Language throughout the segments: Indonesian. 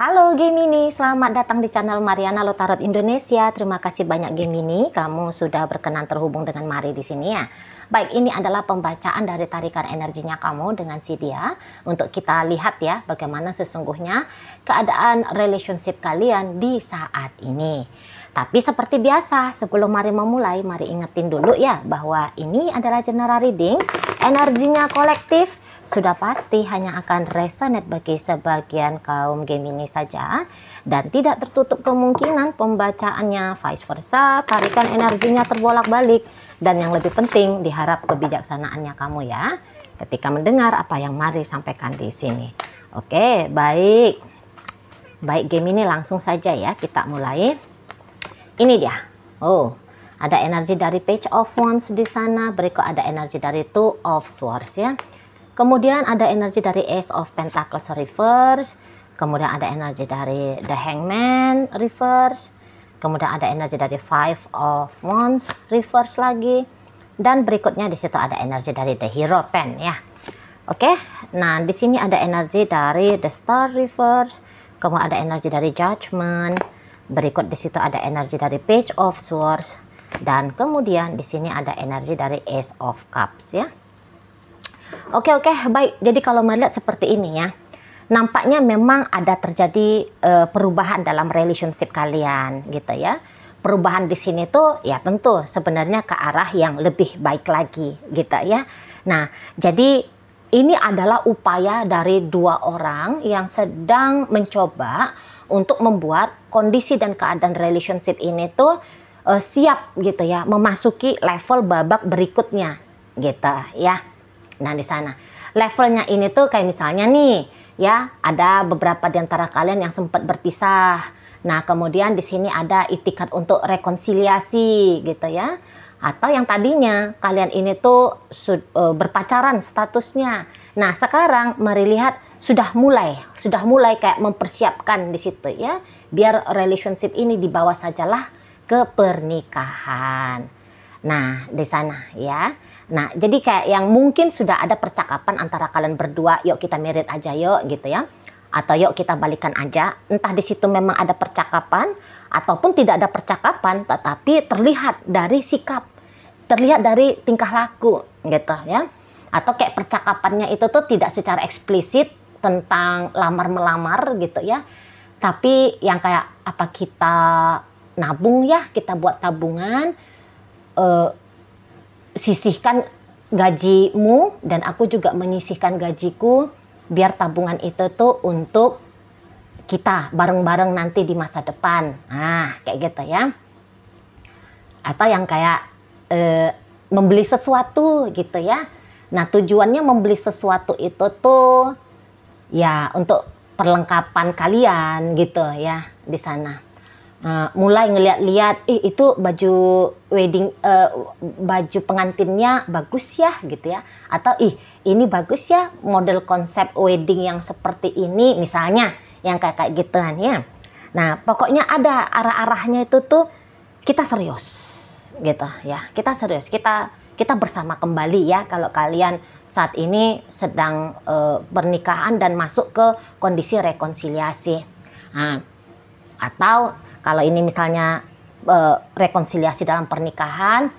Halo Gemini, selamat datang di channel Mariana Lotarot Indonesia. Terima kasih banyak Gemini, kamu sudah berkenan terhubung dengan Mari di sini ya. Baik, ini adalah pembacaan dari tarikan energinya kamu dengan si dia. Untuk kita lihat ya, bagaimana sesungguhnya keadaan relationship kalian di saat ini. Tapi seperti biasa, sebelum Mari memulai, Mari ingetin dulu ya, bahwa ini adalah general reading, energinya kolektif. Sudah pasti hanya akan resonate bagi sebagian kaum Gemini saja dan tidak tertutup kemungkinan pembacaannya vice versa, tarikan energinya terbolak-balik, dan yang lebih penting diharap kebijaksanaannya kamu ya ketika mendengar apa yang Mari sampaikan di sini. Oke, baik Gemini, langsung saja ya kita mulai. Ini dia. Oh, ada energi dari Page of Wands di sana, berikut ada energi dari Two of Swords ya. Kemudian ada energi dari Ace of Pentacles reverse, kemudian ada energi dari The Hangman reverse, kemudian ada energi dari Five of Wands reverse lagi, dan berikutnya di situ ada energi dari The Hero Pen ya. Oke, nah di sini ada energi dari The Star reverse, kemudian ada energi dari Judgment, berikut di situ ada energi dari Page of Swords, dan kemudian di sini ada energi dari Ace of Cups ya. Oke, baik. Jadi kalau melihat seperti ini ya, nampaknya memang ada terjadi perubahan dalam relationship kalian gitu ya. Perubahan di sini tuh ya tentu sebenarnya ke arah yang lebih baik lagi gitu ya. Nah, jadi ini adalah upaya dari dua orang yang sedang mencoba untuk membuat kondisi dan keadaan relationship ini tuh siap gitu ya, memasuki level babak berikutnya gitu ya. Nah, di sana levelnya ini tuh kayak misalnya nih ya, ada beberapa di antara kalian yang sempat berpisah. Nah, kemudian di sini ada itikat untuk rekonsiliasi gitu ya. Atau yang tadinya kalian ini tuh berpacaran statusnya. Nah, sekarang mari lihat sudah mulai kayak mempersiapkan di situ ya, biar relationship ini dibawa sajalah ke pernikahan. Nah, di sana ya. Nah, jadi kayak yang mungkin sudah ada percakapan antara kalian berdua, yuk kita merit aja yuk gitu ya. Atau yuk kita balikan aja. Entah di situ memang ada percakapan ataupun tidak ada percakapan, tetapi terlihat dari sikap, terlihat dari tingkah laku gitu ya. Atau kayak percakapannya itu tuh tidak secara eksplisit tentang lamar-melamar gitu ya. Tapi yang kayak apa, kita nabung ya, kita buat tabungan, sisihkan gajimu dan aku juga menyisihkan gajiku biar tabungan itu tuh untuk kita bareng-bareng nanti di masa depan. Nah, kayak gitu ya. Atau yang kayak membeli sesuatu gitu ya. Nah, tujuannya membeli sesuatu itu tuh ya untuk perlengkapan kalian gitu ya di sana. Mulai ngeliat-liat, itu baju wedding, baju pengantinnya bagus ya gitu ya, atau ini bagus ya model konsep wedding yang seperti ini misalnya, yang kayak gituan ya. Nah, pokoknya ada arah-arahnya itu tuh kita serius gitu ya, kita serius, kita bersama kembali ya kalau kalian saat ini sedang pernikahan dan masuk ke kondisi rekonsiliasi. Nah, atau kalau ini misalnya rekonsiliasi dalam pernikahan,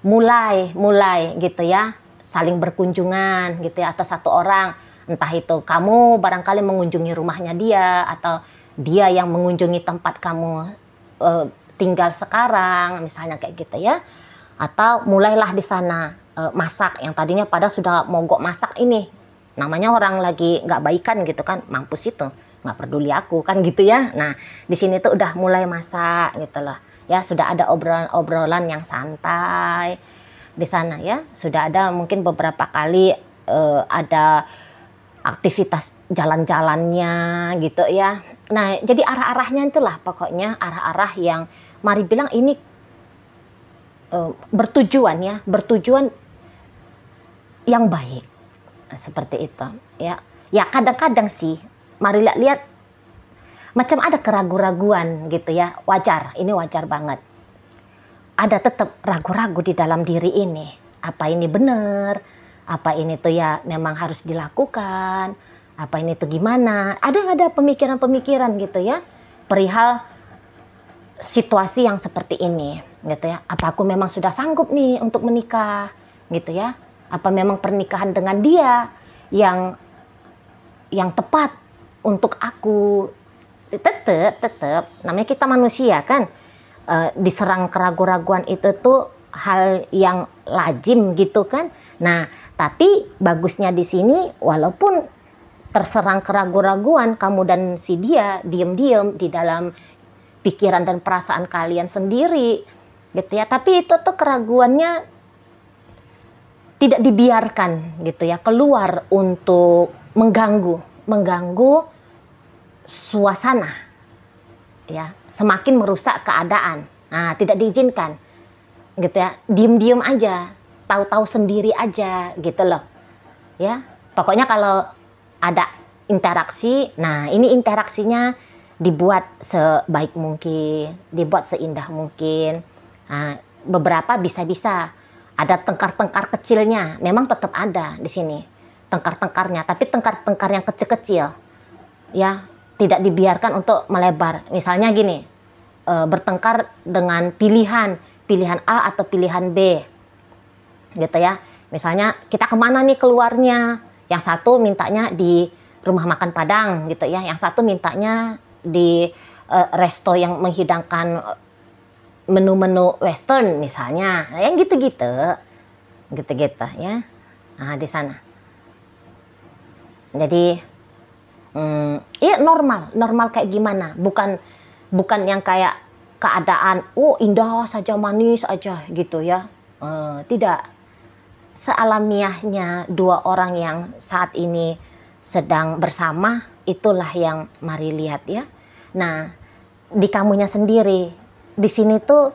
mulai gitu ya, saling berkunjungan gitu ya, atau satu orang, entah itu kamu barangkali mengunjungi rumahnya dia, atau dia yang mengunjungi tempat kamu tinggal sekarang, misalnya kayak gitu ya. Atau mulailah di sana masak, yang tadinya pada sudah mogok masak ini, namanya orang lagi nggak baikan gitu kan, mampus itu, nggak peduli aku kan gitu ya. Nah, di sini tuh udah mulai masak gitu loh ya, sudah ada obrolan yang santai di sana ya, sudah ada mungkin beberapa kali ada aktivitas jalan-jalannya gitu ya. Nah, jadi arah-arahnya itulah pokoknya arah-arah yang Mari bilang ini bertujuan ya, bertujuan yang baik. Nah, seperti itu ya. Ya kadang-kadang sih Mari lihat macam ada keraguan-raguan gitu ya, wajar, ini wajar banget. Ada tetap ragu-ragu di dalam diri ini, apa ini benar, apa ini tuh ya memang harus dilakukan, Apa ini tuh gimana? Ada pemikiran-pemikiran gitu ya, perihal situasi yang seperti ini gitu ya. Apa aku memang sudah sanggup nih untuk menikah gitu ya? Apa memang pernikahan dengan dia yang tepat untuk aku? Tetap namanya kita manusia kan, diserang keraguan-raguan itu tuh hal yang lazim gitu kan. Nah, tapi bagusnya di sini walaupun terserang keraguan-raguan, kamu dan si dia diem-diem di dalam pikiran dan perasaan kalian sendiri gitu ya. Tapi itu tuh keraguannya tidak dibiarkan gitu ya keluar untuk mengganggu suasana ya, semakin merusak keadaan. Nah, tidak diizinkan gitu ya. Diem-diem aja, tahu-tahu sendiri aja gitu loh ya. Pokoknya kalau ada interaksi, nah ini interaksinya dibuat sebaik mungkin, dibuat seindah mungkin. Nah, beberapa bisa-bisa ada tengkar-tengkar kecilnya, memang tetap ada di sini tengkar-tengkarnya, tapi tengkar-tengkar yang kecil-kecil ya, tidak dibiarkan untuk melebar. Misalnya gini, bertengkar dengan pilihan A atau pilihan B gitu ya. Misalnya kita kemana nih keluarnya, yang satu mintanya di rumah makan Padang gitu ya, yang satu mintanya di resto yang menghidangkan menu-menu western misalnya, nah, yang gitu-gitu ya. Nah, di sana jadi ya normal kayak gimana, bukan yang kayak keadaan indah saja, manis aja gitu ya. Tidak, sealamiahnya dua orang yang saat ini sedang bersama, itulah yang mari lihat ya. Nah, di kamunya sendiri di sini tuh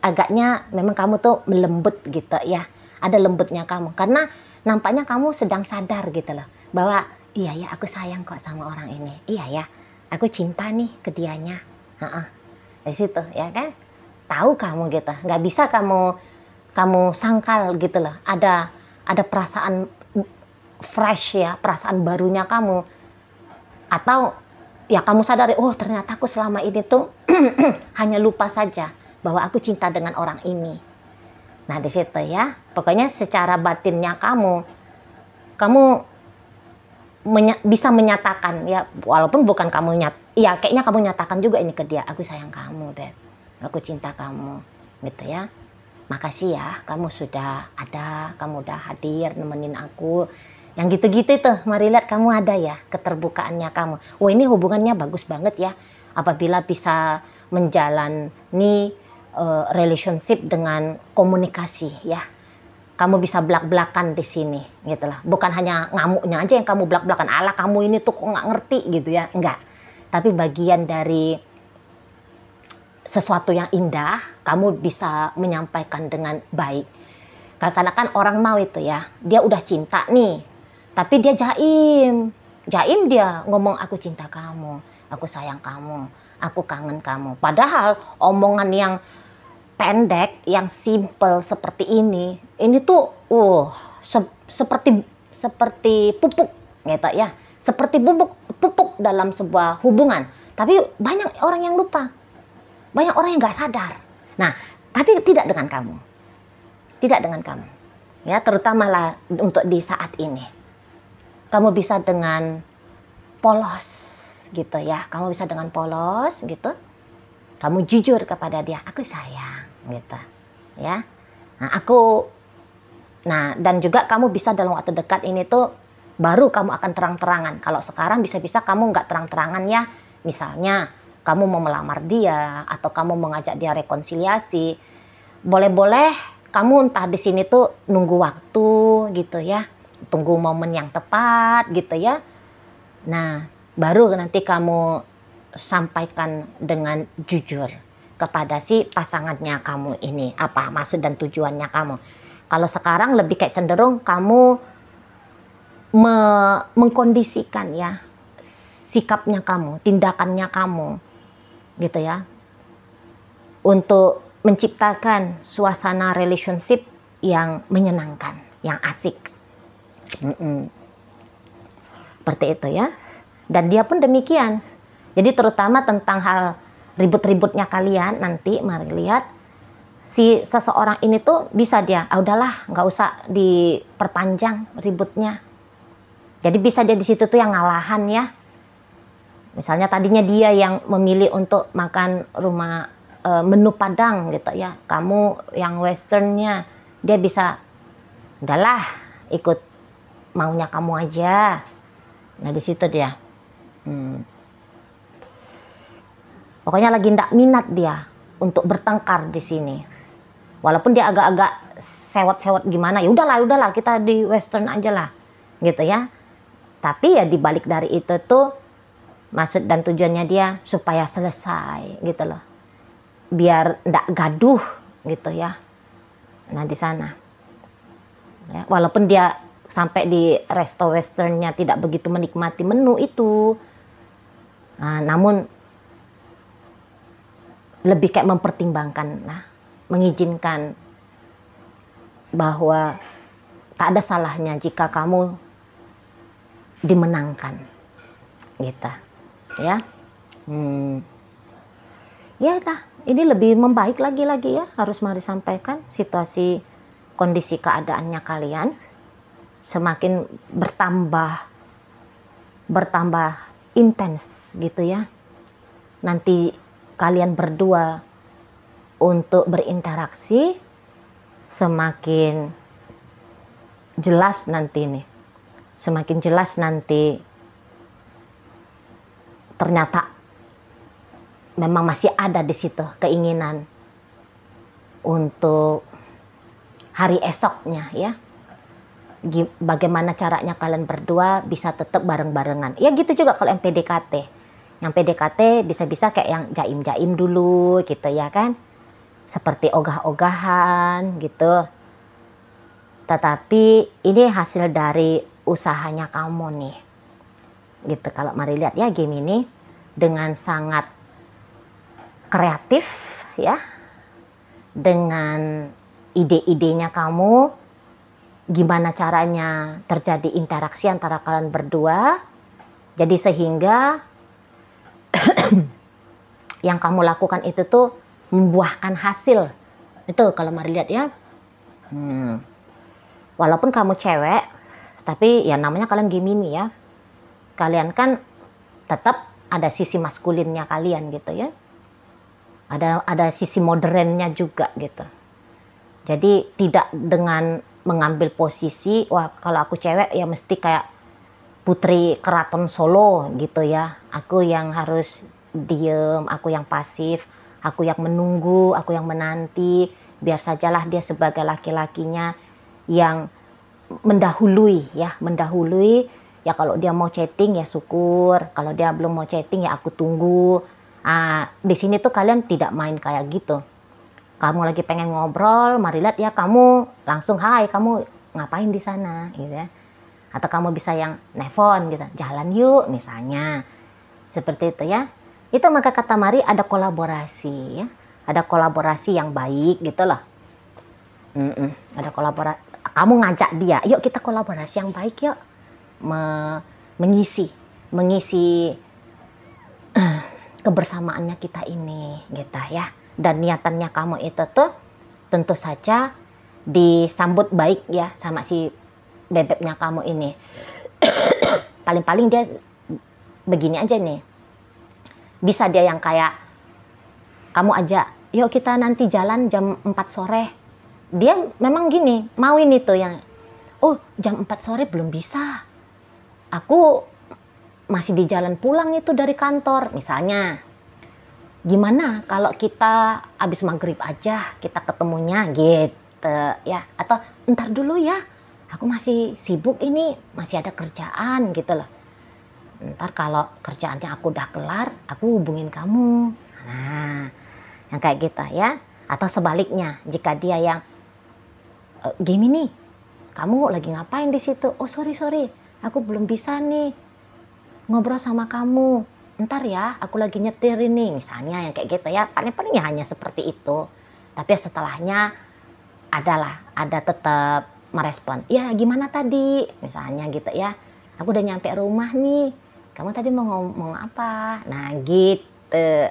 agaknya memang kamu tuh melembut gitu ya, ada lembutnya kamu karena nampaknya kamu sedang sadar gitu loh bahwa iya ya, aku sayang kok sama orang ini, iya ya, aku cinta nih ke dianya. Di situ ya kan, tahu kamu gitu, nggak bisa kamu sangkal gitu loh. Ada perasaan fresh ya, perasaan barunya kamu, atau ya kamu sadari, oh ternyata aku selama ini tuh hanya lupa saja bahwa aku cinta dengan orang ini. Nah di situ ya, pokoknya secara batinnya kamu bisa menyatakan ya, walaupun bukan kamu ya kayaknya kamu nyatakan juga ini ke dia, aku sayang kamu Beb, aku cinta kamu gitu ya. Makasih ya, kamu sudah ada, kamu udah hadir nemenin aku. Yang gitu-gitu tuh, mari lihat kamu ada ya, keterbukaannya kamu. Wah ini hubungannya bagus banget ya, apabila bisa menjalani relationship dengan komunikasi ya. Kamu bisa belak-belakan di sini gitu lah. Bukan hanya ngamuknya aja yang kamu belak-belakan, ala kamu ini tuh kok nggak ngerti gitu ya, enggak. Tapi bagian dari sesuatu yang indah, kamu bisa menyampaikan dengan baik. Karena kan orang mau itu ya, dia udah cinta nih, tapi dia jaim dia ngomong aku cinta kamu, aku sayang kamu, aku kangen kamu. Padahal omongan yang pendek, yang simple seperti ini tuh seperti pupuk gitu ya, seperti pupuk dalam sebuah hubungan. Tapi banyak orang yang lupa, banyak orang yang nggak sadar. Nah, tapi tidak dengan kamu ya, terutama lah untuk di saat ini. Kamu bisa dengan polos gitu ya, kamu bisa dengan polos gitu, kamu jujur kepada dia, aku sayang gitu ya. Nah, dan juga kamu bisa dalam waktu dekat ini tuh baru kamu akan terang-terangan. Kalau sekarang bisa-bisa kamu nggak terang-terangan ya, misalnya kamu mau melamar dia atau kamu mengajak dia rekonsiliasi, boleh-boleh kamu entah di sini tuh nunggu waktu gitu ya, tunggu momen yang tepat gitu ya. Nah, baru nanti kamu sampaikan dengan jujur kepada si pasangannya kamu ini, apa maksud dan tujuannya kamu. Kalau sekarang lebih kayak cenderung kamu mengkondisikan ya sikapnya kamu, tindakannya kamu gitu ya, untuk menciptakan suasana relationship yang menyenangkan, yang asik. Seperti itu ya. Dan dia pun demikian. Jadi terutama tentang hal ribut-ributnya kalian nanti, mari lihat. Si seseorang ini tuh bisa dia, udahlah nggak usah diperpanjang ributnya. Jadi bisa dia di situ tuh yang ngalahan ya. Misalnya tadinya dia yang memilih untuk makan rumah menu Padang gitu ya. Kamu yang Westernnya, dia bisa, udahlah ikut maunya kamu aja. Nah di situ dia. Pokoknya lagi ndak minat dia untuk bertengkar di sini. Walaupun dia agak-agak sewot-sewot gimana, ya udahlah kita di Western aja lah, gitu ya. Tapi ya dibalik dari itu tuh maksud dan tujuannya dia supaya selesai, gitu loh. Biar ndak gaduh, gitu ya. Nah di sana. Ya, walaupun dia sampai di resto Westernnya tidak begitu menikmati menu itu, namun lebih kayak mempertimbangkan, mengizinkan bahwa tak ada salahnya jika kamu dimenangkan, gitu ya. Ya lah, ini lebih membaik lagi ya, harus mari sampaikan situasi kondisi keadaannya kalian semakin bertambah intens gitu ya. Nanti kalian berdua untuk berinteraksi semakin jelas nanti nih. Semakin jelas nanti ternyata memang masih ada di situ keinginan untuk hari esoknya ya. Bagaimana caranya kalian berdua bisa tetap bareng-barengan. Ya gitu juga kalau yang PDKT. Yang PDKT bisa-bisa kayak yang jaim-jaim dulu gitu ya kan. Seperti ogah-ogahan gitu. Tetapi ini hasil dari usahanya kamu nih. Gitu kalau mari lihat ya Gemini dengan sangat kreatif ya. Dengan ide-idenya kamu, gimana caranya terjadi interaksi antara kalian berdua. Jadi sehingga yang kamu lakukan itu tuh membuahkan hasil. Itu kalau mari lihat ya. Walaupun kamu cewek, tapi ya namanya kalian Gemini ya. Kalian kan tetap ada sisi maskulinnya kalian gitu ya. Ada sisi modernnya juga gitu. Jadi tidak dengan mengambil posisi, wah kalau aku cewek ya mesti kayak putri keraton Solo gitu ya. Aku yang harus diem, aku yang pasif, aku yang menunggu, aku yang menanti. Biar sajalah dia sebagai laki-lakinya yang mendahului ya, mendahului. Ya kalau dia mau chatting ya syukur, kalau dia belum mau chatting ya aku tunggu. Di sini tuh kalian tidak main kayak gitu. Kamu lagi pengen ngobrol, mari lihat ya kamu langsung hai, kamu ngapain di sana gitu ya. Atau kamu bisa yang nelfon gitu, jalan yuk misalnya. Seperti itu ya. Itu maka kata Mari ada kolaborasi ya. Ada kolaborasi yang baik gitu loh. Ada kolaborasi. Kamu ngajak dia, yuk kita kolaborasi yang baik yuk. Mengisi kebersamaannya kita ini gitu ya. Dan niatannya kamu itu tuh tentu saja disambut baik ya sama si bebeknya kamu ini. Paling-paling dia begini aja nih. Bisa dia yang kayak kamu ajak, yuk kita nanti jalan jam 4 sore. Dia memang gini, mau ini tuh yang, oh jam 4 sore belum bisa. Aku masih di jalan pulang itu dari kantor misalnya. Gimana kalau kita habis maghrib aja kita ketemunya gitu ya. Atau ntar dulu ya, aku masih sibuk ini, masih ada kerjaan gitu loh. Ntar kalau kerjaannya aku udah kelar, aku hubungin kamu. Nah, yang kayak gitu ya. Atau sebaliknya, jika dia yang Gemini, kamu lagi ngapain di situ? Oh sorry, aku belum bisa nih ngobrol sama kamu. Ntar ya, aku lagi nyetir ini, misalnya yang kayak gitu ya. Paling-paling ya hanya seperti itu. Tapi setelahnya ada tetap merespon. Ya gimana tadi, misalnya gitu ya. aku udah nyampe rumah nih. Kamu tadi mau ngomong apa? Nah, gitu.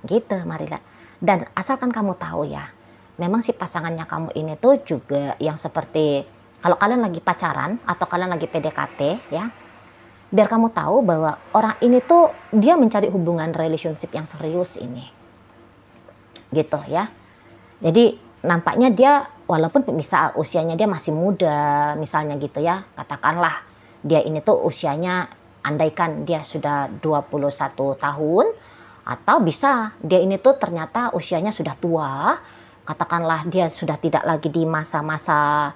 Gitu, Marila. Dan asalkan kamu tahu ya, memang si pasangannya kamu ini tuh juga yang seperti kalau kalian lagi pacaran atau kalian lagi PDKT ya, biar kamu tahu bahwa orang ini tuh dia mencari hubungan relationship yang serius ini. Gitu ya. Jadi nampaknya dia walaupun misal usianya dia masih muda misalnya gitu ya, katakanlah dia ini tuh usianya andaikan dia sudah 21 tahun atau bisa dia ini tuh ternyata usianya sudah tua, katakanlah dia sudah tidak lagi di masa-masa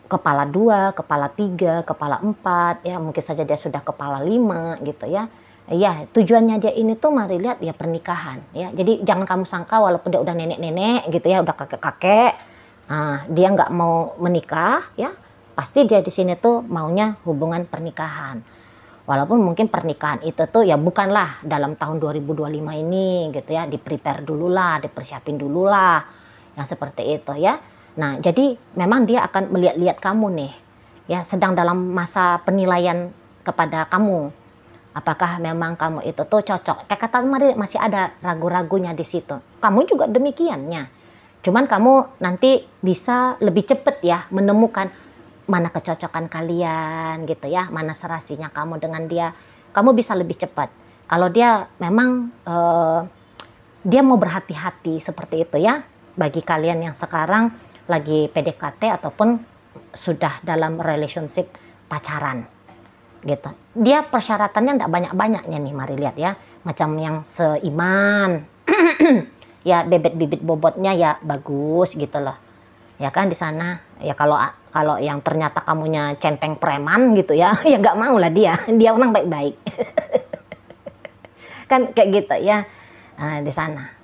kepala 2, kepala 3, kepala 4 ya, mungkin saja dia sudah kepala 5 gitu ya. Ya, tujuannya dia ini tuh mari lihat ya pernikahan ya. Jadi jangan kamu sangka walaupun dia udah nenek-nenek gitu ya, udah kakek-kakek, dia nggak mau menikah ya. Pasti dia di sini tuh maunya hubungan pernikahan. Walaupun mungkin pernikahan itu tuh ya bukanlah dalam tahun 2025 ini gitu ya, di-prepare dulu lah, dipersiapin dulu lah, yang seperti itu ya. Nah, jadi memang dia akan melihat-lihat kamu nih, ya sedang dalam masa penilaian kepada kamu. Apakah memang kamu itu tuh cocok? Kayak kata Mari masih ada ragu-ragunya di situ. Kamu juga demikiannya. Cuman kamu nanti bisa lebih cepet ya menemukan mana kecocokan kalian gitu ya, mana serasinya kamu dengan dia. Kamu bisa lebih cepat. Kalau dia memang dia mau berhati-hati seperti itu ya. Bagi kalian yang sekarang lagi PDKT ataupun sudah dalam relationship pacaran gitu. Dia persyaratannya enggak banyak-banyaknya nih, mari lihat ya. Macam yang seiman. Ya bibit-bibit bobotnya ya bagus gitu loh. Ya kan di sana. Ya kalau yang ternyata kamunya centeng preman gitu ya, ya nggak mau lah dia. Dia orang baik-baik. Kan kayak gitu ya. Di sana.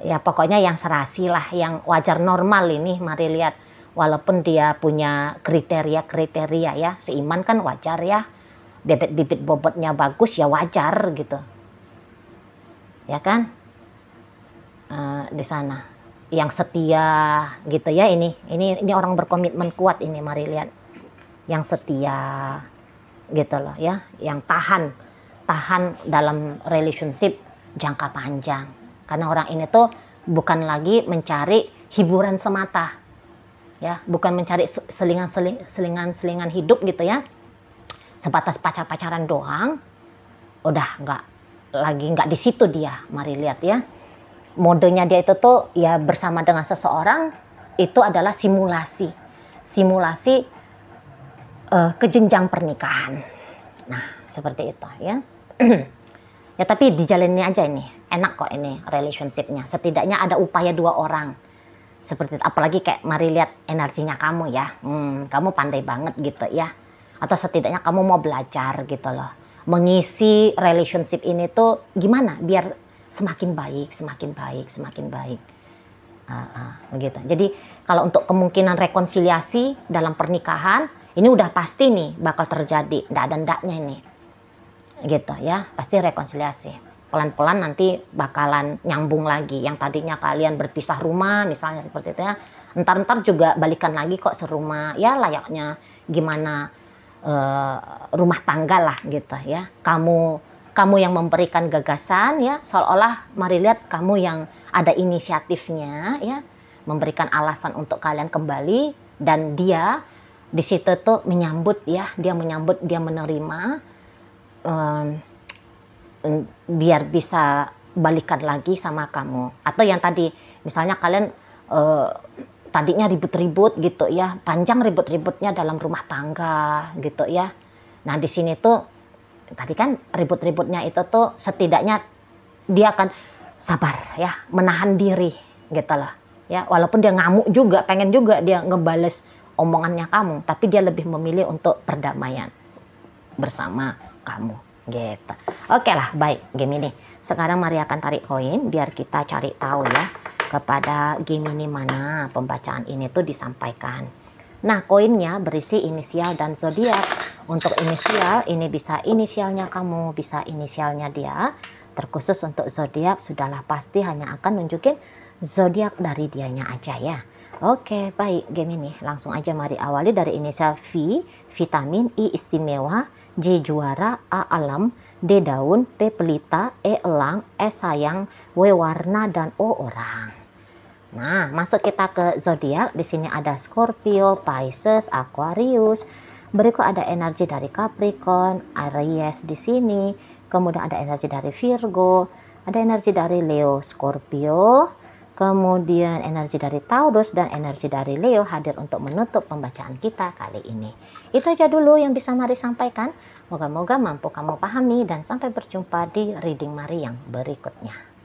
Ya pokoknya yang serasi lah, yang wajar normal ini mari lihat. Walaupun dia punya kriteria-kriteria ya, seiman kan wajar ya. Bibit-bibit bobotnya bagus ya wajar gitu. Ya kan? Di sana. Yang setia gitu ya, ini orang berkomitmen kuat ini mari lihat. Yang setia gitu loh ya, yang tahan dalam relationship jangka panjang. Karena orang ini tuh bukan lagi mencari hiburan semata. Ya, bukan mencari selingan hidup gitu ya. Sebatas pacar-pacaran doang. Udah nggak di situ dia, mari lihat ya. Modenya dia itu tuh ya bersama dengan seseorang itu adalah simulasi ke jenjang pernikahan. Nah seperti itu ya. Ya tapi dijalanin aja ini, enak kok ini relationshipnya. Setidaknya ada upaya dua orang seperti itu. Apalagi kayak mari lihat energinya kamu ya, kamu pandai banget gitu ya. Atau setidaknya kamu mau belajar gitu loh, mengisi relationship ini tuh gimana biar semakin baik. Begitu. Jadi kalau untuk kemungkinan rekonsiliasi dalam pernikahan ini udah pasti nih bakal terjadi, ndak ada ndaknya ini, gitu ya, pasti rekonsiliasi. Pelan-pelan nanti bakalan nyambung lagi. Yang tadinya kalian berpisah rumah, misalnya seperti itu ya, ntar juga balikan lagi kok serumah, ya layaknya gimana rumah tangga lah gitu ya. Kamu yang memberikan gagasan ya, seolah-olah mari lihat kamu yang ada inisiatifnya ya, memberikan alasan untuk kalian kembali, dan dia di situ tuh menyambut ya, dia menerima biar bisa balikan lagi sama kamu. Atau yang tadi misalnya kalian tadinya ribut-ribut gitu ya, panjang ribut-ributnya dalam rumah tangga gitu ya. Nah di sini tuh tadi kan ribut-ributnya itu tuh setidaknya dia akan sabar ya, menahan diri gitu loh ya. Walaupun dia ngamuk juga, pengen juga dia ngebales omongannya kamu, tapi dia lebih memilih untuk perdamaian bersama kamu gitu. Oke lah, baik Gemini. Sekarang Mari akan tarik koin biar kita cari tahu ya kepada Gemini mana pembacaan ini tuh disampaikan. Nah, koinnya berisi inisial dan zodiak. Untuk inisial, ini bisa inisialnya kamu, bisa inisialnya dia. Terkhusus untuk zodiak, sudahlah pasti hanya akan nunjukin zodiak dari dianya aja ya. Oke, baik Gemini. Langsung aja mari awali dari inisial V, vitamin, I istimewa, J juara, A alam, D daun, P pelita, E elang, S sayang, W warna, dan O orang. Nah, masuk kita ke zodiak. Di sini ada Scorpio, Pisces, Aquarius. Berikut ada energi dari Capricorn, Aries di sini. Kemudian ada energi dari Virgo, ada energi dari Leo, Scorpio. Kemudian energi dari Taurus dan energi dari Leo hadir untuk menutup pembacaan kita kali ini. Itu aja dulu yang bisa Mari sampaikan. Moga-moga mampu kamu pahami dan sampai berjumpa di reading Mari yang berikutnya.